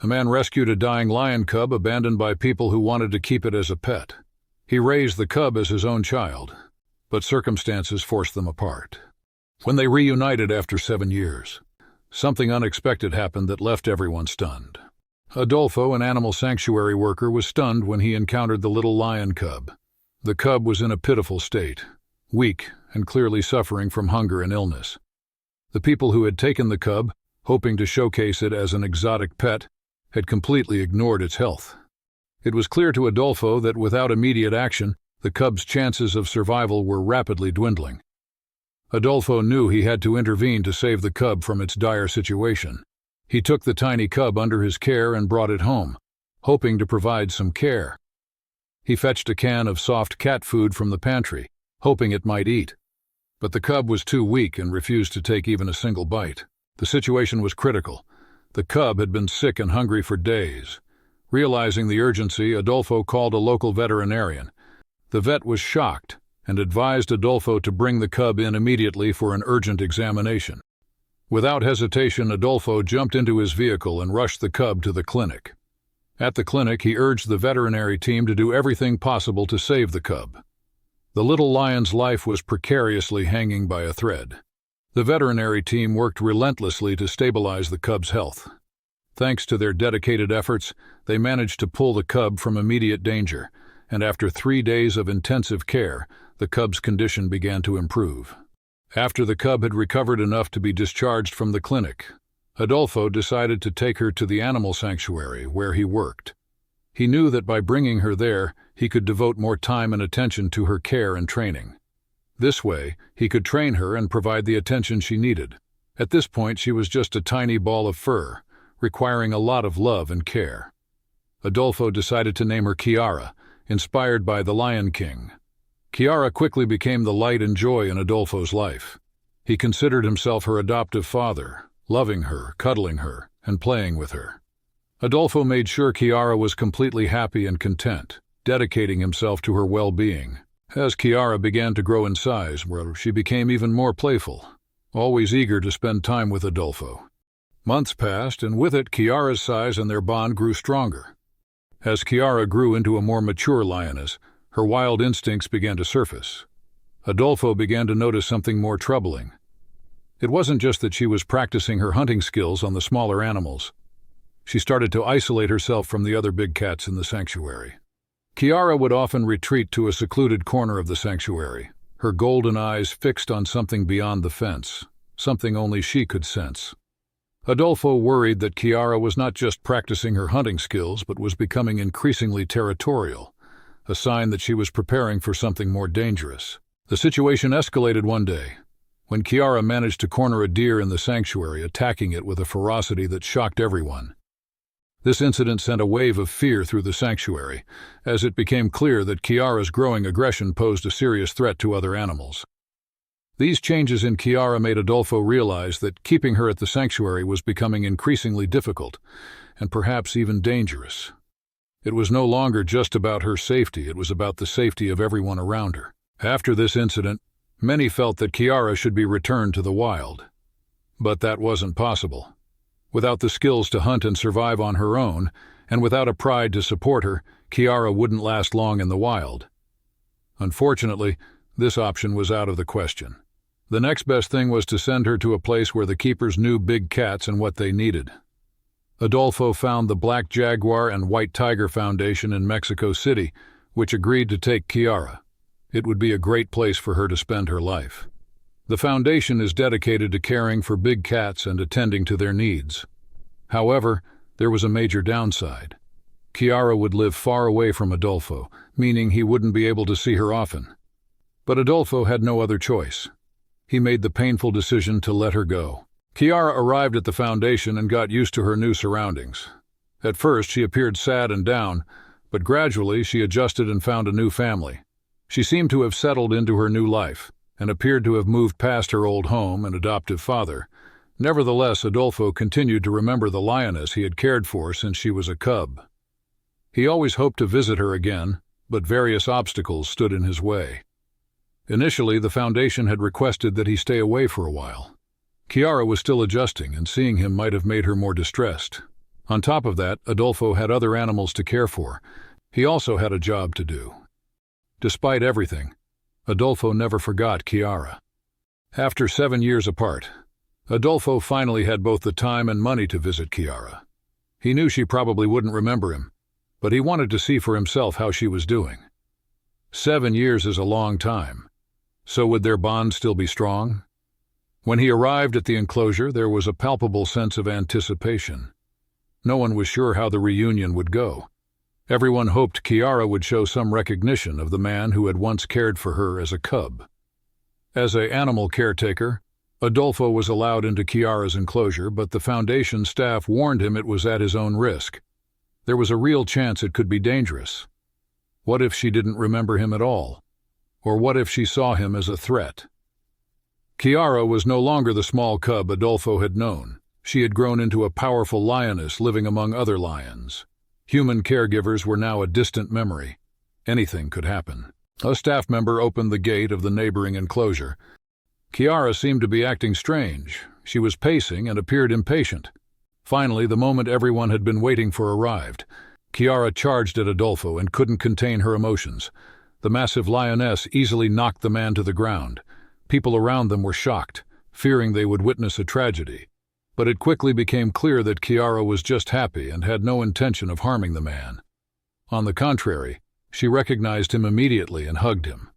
A man rescued a dying lion cub abandoned by people who wanted to keep it as a pet. He raised the cub as his own child, but circumstances forced them apart. When they reunited after 7 years, something unexpected happened that left everyone stunned. Adolfo, an animal sanctuary worker, was stunned when he encountered the little lion cub. The cub was in a pitiful state, weak and clearly suffering from hunger and illness. The people who had taken the cub, hoping to showcase it as an exotic pet, had completely ignored its health. It was clear to Adolfo that without immediate action, the cub's chances of survival were rapidly dwindling. Adolfo knew he had to intervene to save the cub from its dire situation. He took the tiny cub under his care and brought it home, hoping to provide some care. He fetched a can of soft cat food from the pantry, hoping it might eat. But the cub was too weak and refused to take even a single bite. The situation was critical. The cub had been sick and hungry for days. Realizing the urgency, Adolfo called a local veterinarian. The vet was shocked and advised Adolfo to bring the cub in immediately for an urgent examination. Without hesitation, Adolfo jumped into his vehicle and rushed the cub to the clinic. At the clinic, he urged the veterinary team to do everything possible to save the cub. The little lion's life was precariously hanging by a thread. The veterinary team worked relentlessly to stabilize the cub's health. Thanks to their dedicated efforts, they managed to pull the cub from immediate danger, and after 3 days of intensive care, the cub's condition began to improve. After the cub had recovered enough to be discharged from the clinic, Adolfo decided to take her to the animal sanctuary where he worked. He knew that by bringing her there, he could devote more time and attention to her care and training. This way, he could train her and provide the attention she needed. At this point, she was just a tiny ball of fur, requiring a lot of love and care. Adolfo decided to name her Kiara, inspired by the Lion King. Kiara quickly became the light and joy in Adolfo's life. He considered himself her adoptive father, loving her, cuddling her, and playing with her. Adolfo made sure Kiara was completely happy and content, dedicating himself to her well-being. As Kiara began to grow in size, she became even more playful, always eager to spend time with Adolfo. Months passed, and with it, Kiara's size and their bond grew stronger. As Kiara grew into a more mature lioness, her wild instincts began to surface. Adolfo began to notice something more troubling. It wasn't just that she was practicing her hunting skills on the smaller animals. She started to isolate herself from the other big cats in the sanctuary. Kiara would often retreat to a secluded corner of the sanctuary, her golden eyes fixed on something beyond the fence, something only she could sense. Adolfo worried that Kiara was not just practicing her hunting skills but was becoming increasingly territorial, a sign that she was preparing for something more dangerous. The situation escalated one day, when Kiara managed to corner a deer in the sanctuary, attacking it with a ferocity that shocked everyone. This incident sent a wave of fear through the sanctuary, as it became clear that Kiara's growing aggression posed a serious threat to other animals. These changes in Kiara made Adolfo realize that keeping her at the sanctuary was becoming increasingly difficult, and perhaps even dangerous. It was no longer just about her safety, it was about the safety of everyone around her. After this incident, many felt that Kiara should be returned to the wild. But that wasn't possible. Without the skills to hunt and survive on her own, and without a pride to support her, Kiara wouldn't last long in the wild. Unfortunately, this option was out of the question. The next best thing was to send her to a place where the keepers knew big cats and what they needed. Adolfo found the Black Jaguar and White Tiger Foundation in Mexico City, which agreed to take Kiara. It would be a great place for her to spend her life. The foundation is dedicated to caring for big cats and attending to their needs. However, there was a major downside. Kiara would live far away from Adolfo, meaning he wouldn't be able to see her often. But Adolfo had no other choice. He made the painful decision to let her go. Kiara arrived at the foundation and got used to her new surroundings. At first, she appeared sad and down, but gradually she adjusted and found a new family. She seemed to have settled into her new life, and appeared to have moved past her old home and adoptive father. Nevertheless, Adolfo continued to remember the lioness he had cared for since she was a cub. He always hoped to visit her again, but various obstacles stood in his way. Initially, the foundation had requested that he stay away for a while. Kiara was still adjusting, and seeing him might have made her more distressed. On top of that, Adolfo had other animals to care for. He also had a job to do. Despite everything, Adolfo never forgot Kiara. After 7 years apart, Adolfo finally had both the time and money to visit Kiara. He knew she probably wouldn't remember him, but he wanted to see for himself how she was doing. 7 years is a long time. So would their bond still be strong? When he arrived at the enclosure, there was a palpable sense of anticipation. No one was sure how the reunion would go. Everyone hoped Kiara would show some recognition of the man who had once cared for her as a cub. As an animal caretaker, Adolfo was allowed into Kiara's enclosure, but the foundation staff warned him it was at his own risk. There was a real chance it could be dangerous. What if she didn't remember him at all? Or what if she saw him as a threat? Kiara was no longer the small cub Adolfo had known. She had grown into a powerful lioness living among other lions. Human caregivers were now a distant memory. Anything could happen. A staff member opened the gate of the neighboring enclosure. Kiara seemed to be acting strange. She was pacing and appeared impatient. Finally, the moment everyone had been waiting for arrived. Kiara charged at Adolfo and couldn't contain her emotions. The massive lioness easily knocked the man to the ground. People around them were shocked, fearing they would witness a tragedy. But it quickly became clear that Kiara was just happy and had no intention of harming the man. On the contrary, she recognized him immediately and hugged him.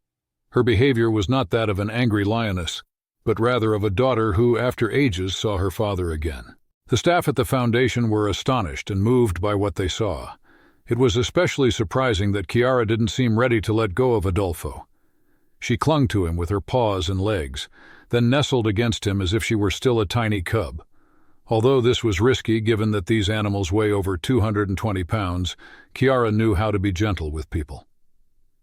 Her behavior was not that of an angry lioness, but rather of a daughter who, after ages, saw her father again. The staff at the foundation were astonished and moved by what they saw. It was especially surprising that Kiara didn't seem ready to let go of Adolfo. She clung to him with her paws and legs, then nestled against him as if she were still a tiny cub. Although this was risky given that these animals weigh over 220 pounds, Kiara knew how to be gentle with people.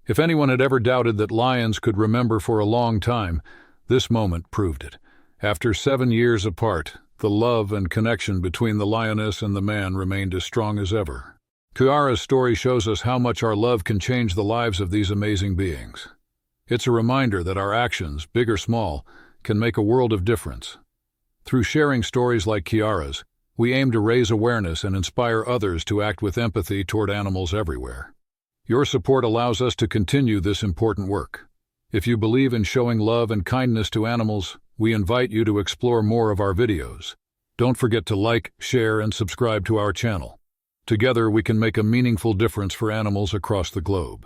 If anyone had ever doubted that lions could remember for a long time, this moment proved it. After 7 years apart, the love and connection between the lioness and the man remained as strong as ever. Kiara's story shows us how much our love can change the lives of these amazing beings. It's a reminder that our actions, big or small, can make a world of difference. Through sharing stories like Kiara's, we aim to raise awareness and inspire others to act with empathy toward animals everywhere. Your support allows us to continue this important work. If you believe in showing love and kindness to animals, we invite you to explore more of our videos. Don't forget to like, share, and subscribe to our channel. Together we can make a meaningful difference for animals across the globe.